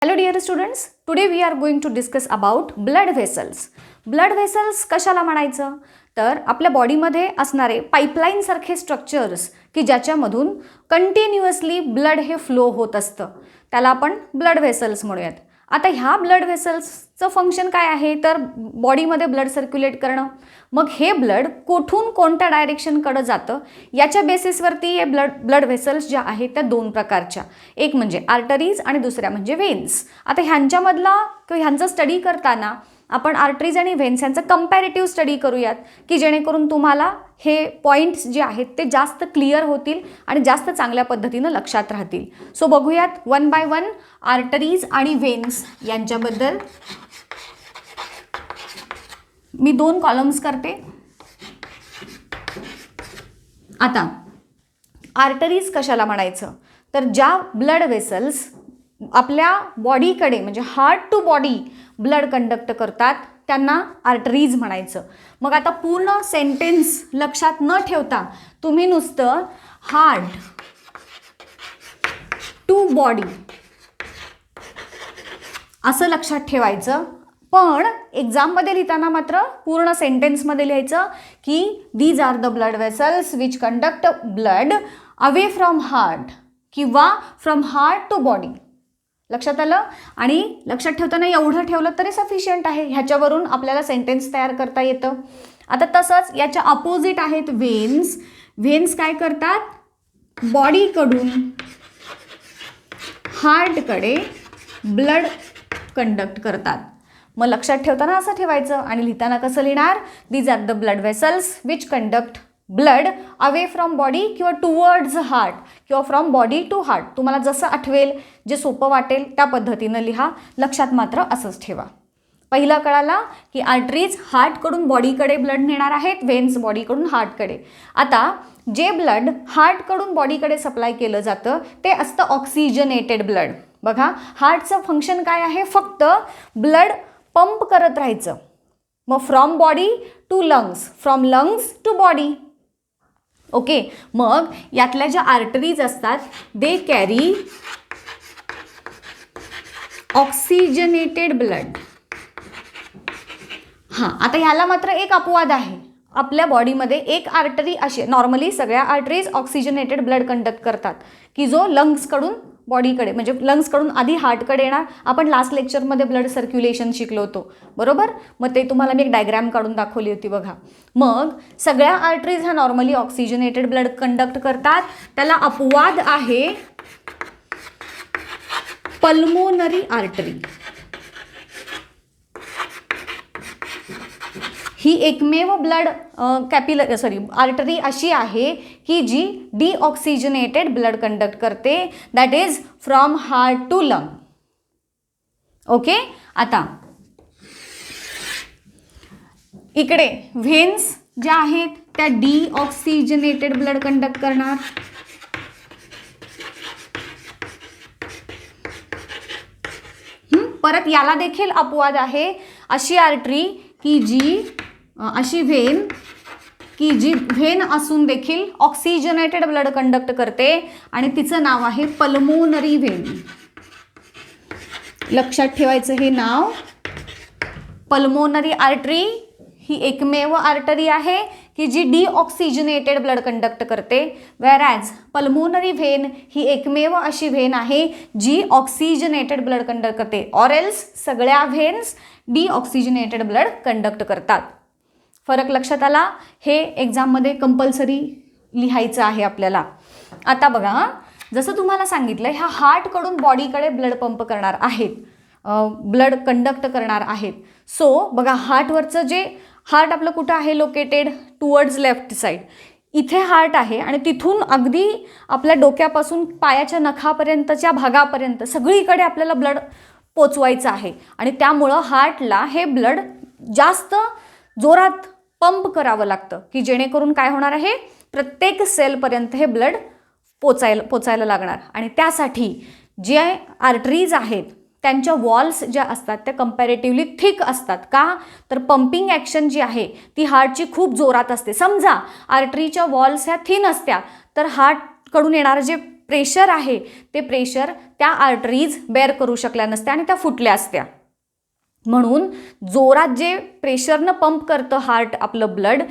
Hello dear students, today we are going to discuss about blood vessels. Blood vessels कशाला म्हणायचं? तर आपल्या बॉडीमध्ये असणारे पाईपलाईन सारखे स्ट्रक्चर्स की ज्याच्यामधून कंटिन्युअसली ब्लड हे फ्लो होत असतं त्याला आपण ब्लड व्हेसल्स म्हणूयात. आता ह्या ब्लड व्हेसल्सचं फंक्शन काय आहे तर बॉडीमध्ये ब्लड सर्क्युलेट करणं. मग हे ब्लड कोठून कोणत्या डायरेक्शनकडे जातं याच्या बेसिसवरती हे ब्लड व्हेसल्स ज्या आहेत त्या दोन प्रकारच्या, एक म्हणजे आर्टरीज आणि दुसऱ्या म्हणजे व्हेन्स. आता ह्यांच्यामधला किंवा ह्यांचा स्टडी करताना आपण आर्टरीज आणि व्हेन्स यांचा कंपॅरेटिव्ह स्टडी करूयात की जेणेकरून तुम्हाला हे पॉईंट्स जे आहेत ते जास्त क्लिअर होतील आणि जास्त चांगल्या पद्धतीनं लक्षात राहतील. सो बघूयात वन बाय वन आर्टरीज आणि व्हेन्स यांच्याबद्दल. मी दोन कॉलम्स करते. आता आर्टरीज कशाला म्हणायचं तर ज्या ब्लड व्हेसल्स आपल्या बॉडीकडे म्हणजे heart to body blood conduct करतात त्यांना आर्टरीज म्हणायचं. मग आता पूर्ण सेंटेन्स लक्षात न ठेवता तुम्ही नुसतं हार्ट टू बॉडी असं लक्षात ठेवायचं. पण एक्झाममध्ये लिहिताना मात्र पूर्ण सेंटेन्समध्ये लिहायचं की these are the blood vessels which conduct blood away from heart किंवा फ्रॉम हार्ट टू बॉडी. लक्षात आलं? आणि लक्षात ठेवताना एवढं ठेवलं तरी सफिशियंट आहे. ह्याच्यावरून आपल्याला सेंटेन्स तयार करता येतं. आता तसंच याच्या अपोजिट आहेत व्हेन्स. व्हेन्स काय करतात? बॉडीकडून हार्टकडे ब्लड कंडक्ट करतात. मग लक्षात ठेवताना असं ठेवायचं आणि लिहिताना कसं लिहिणार? These are the blood vessels which conduct blood away from body किंवा टुवर्ड्स हार्ट किंवा फ्रॉम बॉडी टू हार्ट. तुम्हाला जसं आठवेल, जे सोपं वाटेल त्या पद्धतीनं लिहा. लक्षात मात्र असंच ठेवा. पहिला कळाला की आर्टरीज हार्टकडून बॉडीकडे ब्लड नेणार आहेत, व्हेन्स बॉडीकडून हार्टकडे. आता जे ब्लड हार्टकडून बॉडीकडे सप्लाय केलं जातं ते असतं ऑक्सिजनेटेड ब्लड. बघा, हार्टचं फंक्शन काय आहे? फक्त ब्लड पंप करत राहायचं. मग from body to lungs, from lungs to body. Okay, मग यातल्या ज्या आर्टरीज असतात दे कॅरी ऑक्सिजनेटेड ब्लड. हां, आता ह्याला मात्र एक अपवाद आहे. आपल्या बॉडीमध्ये एक आर्टरी अशी, नॉर्मली सगळ्या आर्टरीज ऑक्सिजनेटेड ब्लड कंडक्ट करतात की जो लंग्सकडून बॉडीकडे म्हणजे लंग्सकडून आधी हार्टकडे येणार. आपण लास्ट लेक्चरमध्ये ब्लड सर्क्युलेशन शिकलो होतो, बरोबर? मग ते तुम्हाला मी एक डायग्रॅम काढून दाखवली होती बघा. मग सगळ्या आर्टरीज ह्या नॉर्मली ऑक्सिजनेटेड ब्लड कंडक्ट करतात. त्याला अपवाद आहे पल्मोनरी आर्टरी. ही एकमेव ब्लड आर्टरी अशी आहे की जी डिऑक्सिजनेटेड ब्लड कंडक्ट करते, that is from heart to lung. Okay, आता इकडे व्हेन्स ज्या आहेत त्या डिऑक्सिजनेटेड ब्लड कंडक्ट करणार. परत याला देखील अपवाद आहे. अशी आर्टरी की जी अशी व्हेन की जी व्हेन असून देखील ऑक्सिजनेटेड ब्लड कंडक्ट करते आणि तिचं नाव आहे पल्मोनरी व्हेन. लक्षात ठेवायचं हे नाव. पल्मोनरी आर्टरी ही एकमेव आर्टरी आहे की जी डिऑक्सिजनेटेड ब्लड कंडक्ट करते, व्हेरॅज पल्मोनरी व्हेन ही एकमेव अशी व्हेन आहे जी ऑक्सिजनेटेड ब्लड कंडक्ट करते. ऑर एल्स सगळ्या व्हेन्स डिऑक्सिजनेटेड ब्लड कंडक्ट करतात. फरक लक्षात आला? हे एक्झाममध्ये कंपल्सरी लिहायचं आहे आपल्याला. आता बघा, जसं तुम्हाला सांगितलं ह्या हार्टकडून बॉडीकडे ब्लड पंप करणार आहेत, ब्लड कंडक्ट करणार आहेत. सो बघा, हार्टवरचं जे हार्ट आपलं कुठं आहे लोकेटेड? Towards left side. इथे हार्ट आहे आणि तिथून अगदी आपल्या डोक्यापासून पायाच्या नखापर्यंतच्या भागापर्यंत सगळीकडे आपल्याला ब्लड पोचवायचं आहे आणि त्यामुळं हार्टला हे ब्लड जास्त जोरात पंप करावं लागतं की जेणेकरून काय होणार आहे? प्रत्येक सेलपर्यंत हे ब्लड पोचायला लागणार. आणि त्यासाठी जे आर्टरीज आहेत त्यांच्या वॉल्स ज्या असतात त्या कंपॅरेटिव्हली थिक असतात. का तर पंपिंग ॲक्शन जी आहे ती हार्टची खूप जोरात असते. समजा आर्टरीच्या वॉल्स ह्या थिन असत्या तर हार्टकडून येणारं जे प्रेशर आहे ते प्रेशर त्या आर्टरीज बेअर करू शकल्या नसत्या आणि त्या फुटल्या असत्या. म्हणून जोरात जे प्रेशरनं पंप करतं हार्ट आपलं ब्लड,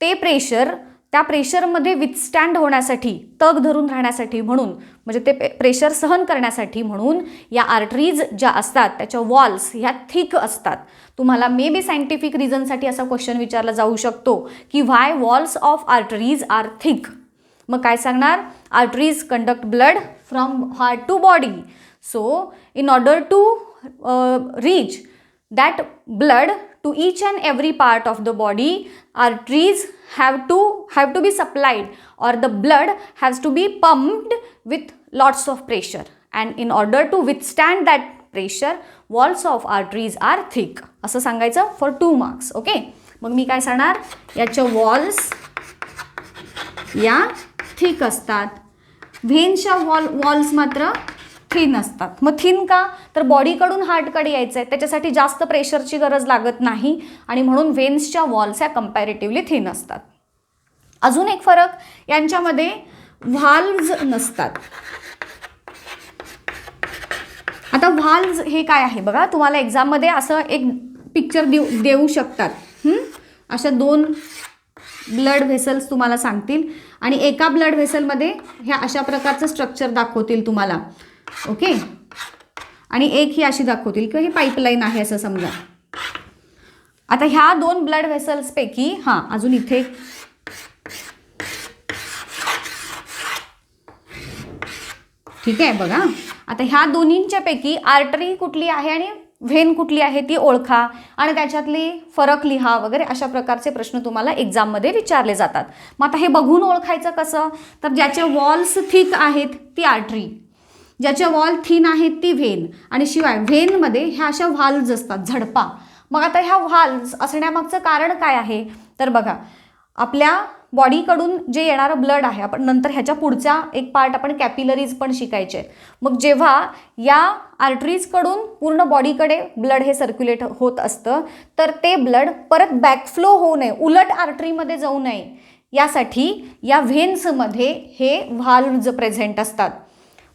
ते प्रेशर त्या प्रेशरमध्ये विथस्टँड होण्यासाठी, तग धरून राहण्यासाठी म्हणून, म्हणजे ते प्रेशर सहन करण्यासाठी म्हणून या आर्टरीज ज्या असतात त्याच्या वॉल्स ह्या थिक असतात. तुम्हाला मे बी सायंटिफिक रिझनसाठी असा क्वेश्चन विचारला जाऊ शकतो की why walls of arteries are thick. मग काय सांगणार? Arteries conduct blood from heart to body. So in order to reach that blood to each and every part of the body, arteries have to be supplied, or the blood has to be pumped with lots of pressure, and in order to withstand that pressure, walls of arteries are thick. असं सांगायचं for 2 marks. Okay, मग मी काय सांगणार? याच्या walls या thick असतात, व्हेन्सच्या walls मात्र thin असतात. मग थिन का? तर बॉडीकडून हार्टकडे यायचं आहे, त्याच्यासाठी जास्त प्रेशरची गरज लागत नाही आणि म्हणून व्हेन्सच्या वॉल्स ह्या कम्पॅरेटिव्हली थिन असतात. अजून एक फरक, यांच्यामध्ये व्हाल्व्ज नसतात. आता व्हाल्व्ज हे काय आहे बघा, तुम्हाला एक्झाममध्ये असं एक पिक्चर देऊ शकतात. अशा 2 ब्लड व्हेसल्स तुम्हाला सांगतील आणि एका ब्लड व्हेसलमध्ये ह्या अशा प्रकारचं स्ट्रक्चर दाखवतील तुम्हाला. ओके, आणि एक ही अशी दाखवतील किंवा ही पाईपलाईन आहे असं समजा. आता ह्या 2 ब्लड व्हेसल्सपैकी अजून इथे ठीक आहे बघा. आता ह्या दोन्हींच्या पैकी आर्टरी कुठली आहे आणि व्हेन कुठली आहे ती ओळखा आणि त्याच्यातली फरक लिहा वगैरे, अशा प्रकारचे प्रश्न तुम्हाला एक्झाममध्ये विचारले जातात. मग आता हे बघून ओळखायचं कसं? तर ज्याचे वॉल्स थिक आहेत ती आर्टरी, ज्याच्या वॉल थिन आहेत ती व्हेन, आणि शिवाय व्हेनमध्ये ह्या अशा व्हाल्व्ज असतात, झडपा. मग आता ह्या व्हाल्व्ज असण्यामागचं कारण काय आहे? तर बघा, आपल्या बॉडीकडून जे येणारं ब्लड आहे, आपण नंतर ह्याच्या पुढचा एक पार्ट आपण कॅपिलरीज पण शिकायचे. मग जेव्हा या आर्टरीजकडून पूर्ण बॉडीकडे ब्लड हे सर्क्युलेट होत असतं, तर ते ब्लड परत बॅकफ्लो होऊ नये, उलट आर्टरीमध्ये जाऊ नये, यासाठी या व्हेन्समध्ये हे व्हाल्व्ज प्रेझेंट असतात.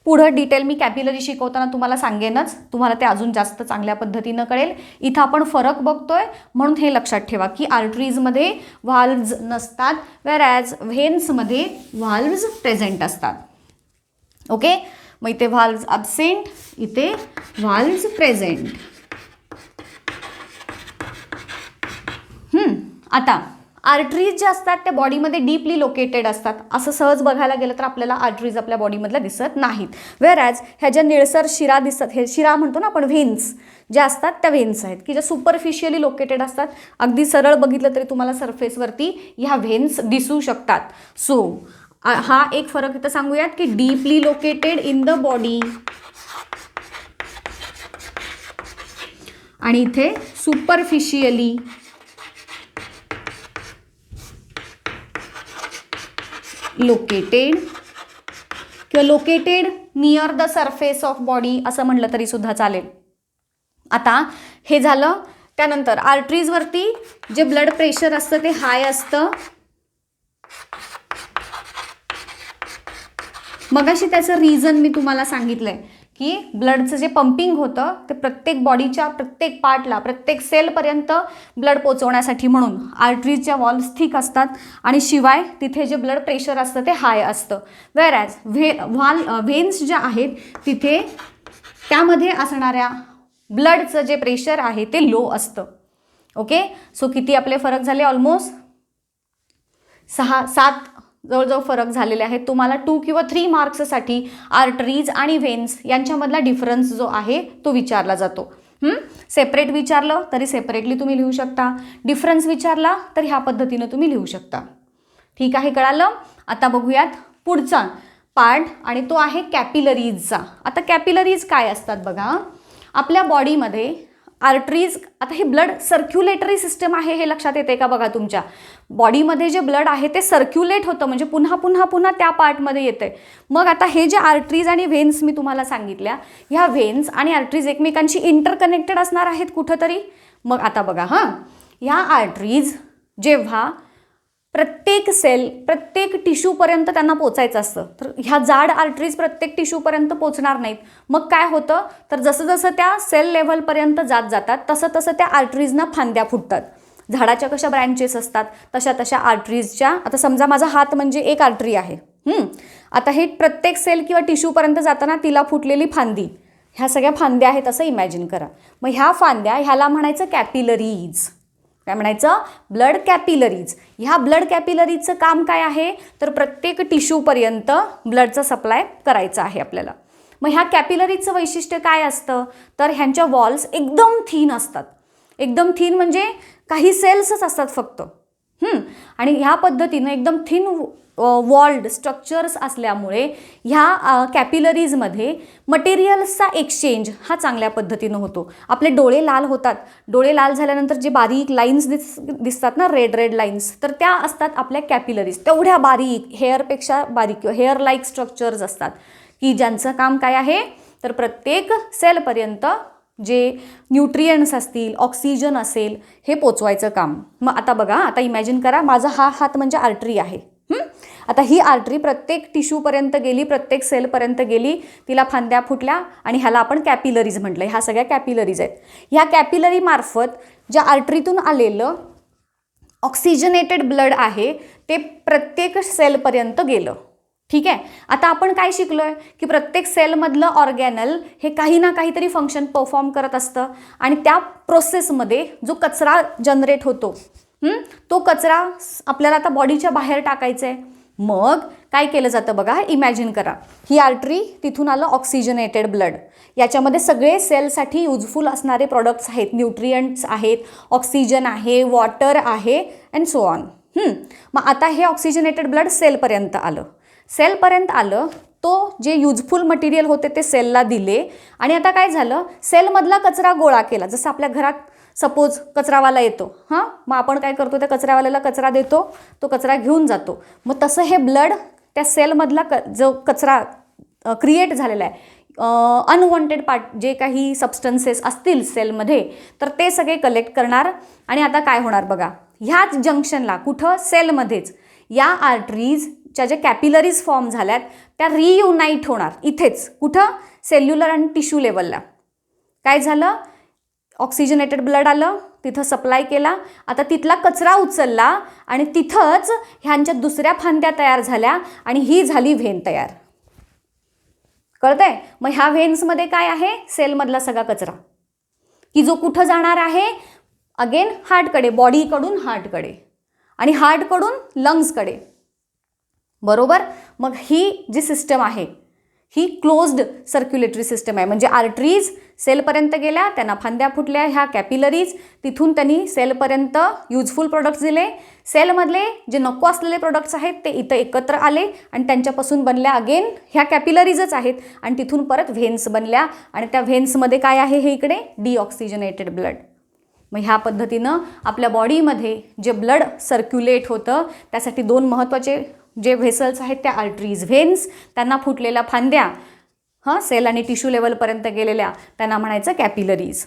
पुढं डिटेल मी कॅपिलरी शिकवताना तुम्हाला सांगेनच, तुम्हाला ते अजून जास्त चांगल्या पद्धतीनं कळेल. इथं आपण फरक बघतोय म्हणून हे लक्षात ठेवा की आर्टरीजमध्ये व्हाल्व्ज नसतात, वेअरॅज व्हेन्समध्ये व्हाल्व्ज प्रेझेंट असतात. ओके, मग इथे व्हाल्व्ज ॲब्सेंट, इथे व्हाल्व्ज प्रेझेंट. आता आर्टरीज ज्या असतात त्या बॉडीमध्ये डीपली लोकेटेड असतात. असं सहज बघायला गेलं तर आपल्याला आर्टरीज आपल्या बॉडीमधल्या दिसत नाहीत. वेअरॅज ह्या ज्या निळसर शिरा दिसतात, हे शिरा म्हणतो ना आपण, व्हेन्स ज्या असतात त्या व्हेन्स आहेत की ज्या सुपरफिशियली लोकेटेड असतात. अगदी सरळ बघितलं तरी तुम्हाला सरफेसवरती ह्या व्हेन्स दिसू शकतात. सो हा एक फरक इथं सांगूयात की deeply located in the body आणि इथे सुपरफिशियली लोकेटेड किंवा located near the surface of body असं म्हटलं तरी सुद्धा चालेल. आता हे झालं. त्यानंतर आर्टरीजवरती जे ब्लड प्रेशर असतं ते हाय असतं. मगाशी त्याचं रिझन मी तुम्हाला सांगितलंय की ब्लडचं जे पंपिंग होतं ते प्रत्येक बॉडीच्या प्रत्येक पार्टला, प्रत्येक सेलपर्यंत ब्लड पोचवण्यासाठी म्हणून आर्टरीजच्या वॉल्स थिक असतात आणि शिवाय तिथे जे ब्लड प्रेशर असतं ते हाय असतं. वेअरॅज व्हेन्स ज्या आहेत तिथे त्यामध्ये असणाऱ्या ब्लडचं जे प्रेशर आहे ते लो असतं. ओके, सो किती आपले फरक झाले? ऑलमोस्ट 6-7 जवळजवळ फरक झालेले आहेत. तुम्हाला 2 किंवा 3 मार्क्ससाठी आर्टरीज आणि व्हेन्स यांच्यामधला डिफरन्स जो आहे तो विचारला जातो. सेपरेट विचारलं तरी सेपरेटली तुम्ही लिहू शकता, डिफरन्स विचारला तर ह्या पद्धतीनं तुम्ही लिहू शकता. ठीक आहे, कळालं? आता बघूयात पुढचा पार्ट आणि तो आहे कॅपिलरीजचा. आता कॅपिलरीज काय असतात बघा, आपल्या बॉडीमध्ये आर्टरीज, आता हे ब्लड सर्क्युलेटरी सिस्टम आहे हे लक्षात येते का बघा, तुमच्या बॉडीमध्ये जे ब्लड आहे ते सर्क्युलेट होतं म्हणजे पुन्हा पुन्हा पुन्हा त्या पार्टमध्ये येते. मग आता हे जे आर्टरीज आणि व्हेन्स मी तुम्हाला सांगितल्या, ह्या व्हेन्स आणि आर्टरीज एकमेकांशी इंटरकनेक्टेड असणार आहेत कुठंतरी. मग आता बघा ह्या आर्टरीज जेव्हा प्रत्येक सेल, प्रत्येक टिश्यूपर्यंत त्यांना पोचायचं असतं. तर ह्या जाड आर्टरीज प्रत्येक टिश्यूपर्यंत पोचणार नाहीत. मग काय होतं, तर जसं जसं त्या सेल लेव्हलपर्यंत जात जातात तसं तसं त्या आर्टरीजना फांद्या फुटतात. झाडाच्या कशा ब्रँचेस असतात तशा तशा आर्टरीजच्या, आता समजा माझा हात म्हणजे एक आर्टरी आहे. आता हे प्रत्येक सेल किंवा टिश्यूपर्यंत जाताना तिला फुटलेली फांदी, ह्या सगळ्या फांद्या आहेत असं इमॅजिन करा. मग ह्या फांद्या, ह्याला म्हणायचं कॅपिलरीज. काय म्हणायचं, ब्लड कॅपिलरीज. ह्या ब्लड कॅपिलरीजचं काम काय आहे, तर प्रत्येक टिश्यूपर्यंत ब्लडचं सप्लाय करायचं आहे आपल्याला. मग ह्या कॅपिलरीजचं वैशिष्ट्य काय असतं, तर ह्यांच्या वॉल्स एकदम थिन असतात. एकदम थिन म्हणजे काही सेल्सच असतात फक्त. आणि ह्या पद्धतीनं एकदम थिन वॉल्ड स्ट्रक्चर्स असल्यामुळे ह्या कॅपिलरीजमध्ये मटेरियल्सचा एक्सचेंज हा चांगल्या पद्धतीनं होतो. आपले डोळे लाल होतात, डोळे लाल झाल्यानंतर जे बारीक लाईन्स दिसतात ना, रेड रेड लाईन्स, तर त्या असतात आपल्या कॅपिलरीज. तेवढ्या बारीक, हेअरपेक्षा बारीक किंवा हेअर लाईक स्ट्रक्चर्स असतात की ज्यांचं काम काय आहे, तर प्रत्येक सेलपर्यंत जे न्यूट्रियंट्स असतील, ऑक्सिजन असेल, हे पोचवायचं काम. मग आता बघा, आता इमॅजिन करा माझा हा हात म्हणजे आर्टरी आहे. आता ही आर्टरी प्रत्येक टिश्यूपर्यंत गेली, प्रत्येक सेलपर्यंत गेली, तिला फांद्या फुटल्या आणि ह्याला आपण कॅपिलरीज म्हटलं. ह्या सगळ्या कॅपिलरीज आहेत. ह्या कॅपिलरी मार्फत ज्या आर्टरीतून आलेलं ऑक्सिजनेटेड ब्लड आहे ते प्रत्येक सेलपर्यंत गेलं. ठीक आहे. आता आपण काय शिकलोय की प्रत्येक सेलमधलं ऑर्गॅनल हे काही ना काहीतरी फंक्शन परफॉर्म करत असतं आणि त्या प्रोसेसमध्ये जो कचरा जनरेट होतो, तो कचरा आपल्याला आता बॉडीच्या बाहेर टाकायचा आहे. मग काय केलं जातं बघा, इमॅजिन करा, ही आर्टरी, तिथून आलं ऑक्सिजनेटेड ब्लड. याच्यामध्ये सगळे सेलसाठी युजफुल असणारे प्रोडक्ट्स आहेत, न्यूट्रियंट्स आहेत, ऑक्सिजन आहे, वॉटर आहे अँड सो ऑन. मग आता हे ऑक्सिजनेटेड ब्लड सेलपर्यंत आलं. सेलपर्यंत आलं, तो जे युजफुल मटेरियल होते ते सेलला दिले आणि आता काय झालं, सेलमधला कचरा गोळा केला. जसं आपल्या घरात सपोज कचरावाला येतो, मग आपण काय करतो, त्या कचरावाल्याला कचरा देतो, तो कचरा घेऊन जातो. मग तसं हे ब्लड त्या सेलमधला जो कचरा क्रिएट झालेला आहे, अनवॉन्टेड पार्ट जे काही सबस्टन्सेस असतील सेलमध्ये, तर ते सगळे कलेक्ट करणार. आणि आता काय होणार बघा, ह्याच जंक्शनला, कुठं, सेलमध्येच, या आर्टरीजच्या ज्या कॅपिलरीज फॉर्म झाल्यात त्या रियुनाईट होणार इथेच. कुठं, सेल्युलर आणि टिश्यू लेवलला. काय झालं, ऑक्सिजनेटेड ब्लड आलं, तिथं सप्लाय केला, आता तिथला कचरा उचलला आणि तिथंच ह्यांच्या दुसऱ्या फांद्या तयार झाल्या आणि ही झाली व्हेन तयार. कळतंय? मग ह्या व्हेन्समध्ये काय आहे, सेलमधला सगळा कचरा की जो कुठं जाणार आहे, अगेन हार्टकडे, बॉडीकडून हार्टकडे आणि हार्टकडून लंग्सकडे. बरोबर. मग ही जी सिस्टम आहे ही क्लोज्ड सर्क्युलेटरी सिस्टम आहे. म्हणजे आर्टरीज सेलपर्यंत गेल्या, त्यांना फांद्या फुटल्या, ह्या कॅपिलरीज, तिथून त्यांनी सेलपर्यंत युजफुल प्रोडक्ट्स दिले. सेलमधले जे नको असलेले प्रोडक्ट्स आहेत ते इथं एकत्र आले आणि त्यांच्यापासून बनल्या अगेन ह्या कॅपिलरीजच आहेत आणि तिथून परत व्हेन्स बनल्या आणि त्या व्हेन्समध्ये काय आहे, हे इकडे डिऑक्सिजनेटेड ब्लड. मग ह्या पद्धतीनं आपल्या बॉडीमध्ये जे ब्लड सर्क्युलेट होतं त्यासाठी दोन महत्त्वाचे जे व्हेसल्स आहेत त्या आर्टरीज, व्हेन्स, त्यांना फुटलेल्या फांद्या, सेल आणि टिश्यू लेवलपर्यंत गेलेल्या, त्यांना म्हणायचं कॅपिलरीज.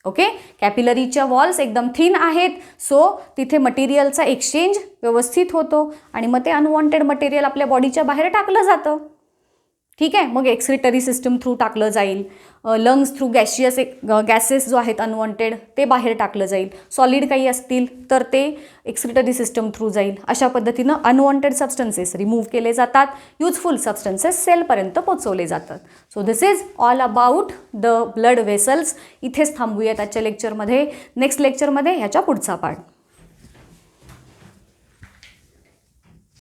ओके. कॅपिलरीच्या वॉल्स एकदम थिन आहेत, सो तिथे मटेरियलचा एक्सचेंज व्यवस्थित होतो आणि मग ते अनवॉन्टेड मटेरियल आपल्या बॉडीच्या बाहेर टाकलं जातं. ठीक आहे. मग एक्सक्रिटरी सिस्टम थ्रू टाकलं जाईल, लंग्स थ्रू गॅसेस जो आहेत अनवॉन्टेड ते बाहेर टाकलं जाईल, सॉलिड काही असतील तर ते एक्सक्रिटरी सिस्टम थ्रू जाईल. अशा पद्धतीनं अनवॉन्टेड सबस्टन्सेस रिमूव्ह केले जातात, युजफुल सबस्टन्सेस सेलपर्यंत पोचवले जातात. So this is all about the blood vessels. इथेच थांबूयात आजच्या लेक्चरमध्ये. नेक्स्ट लेक्चरमध्ये ह्याच्या पुढचा पार्ट.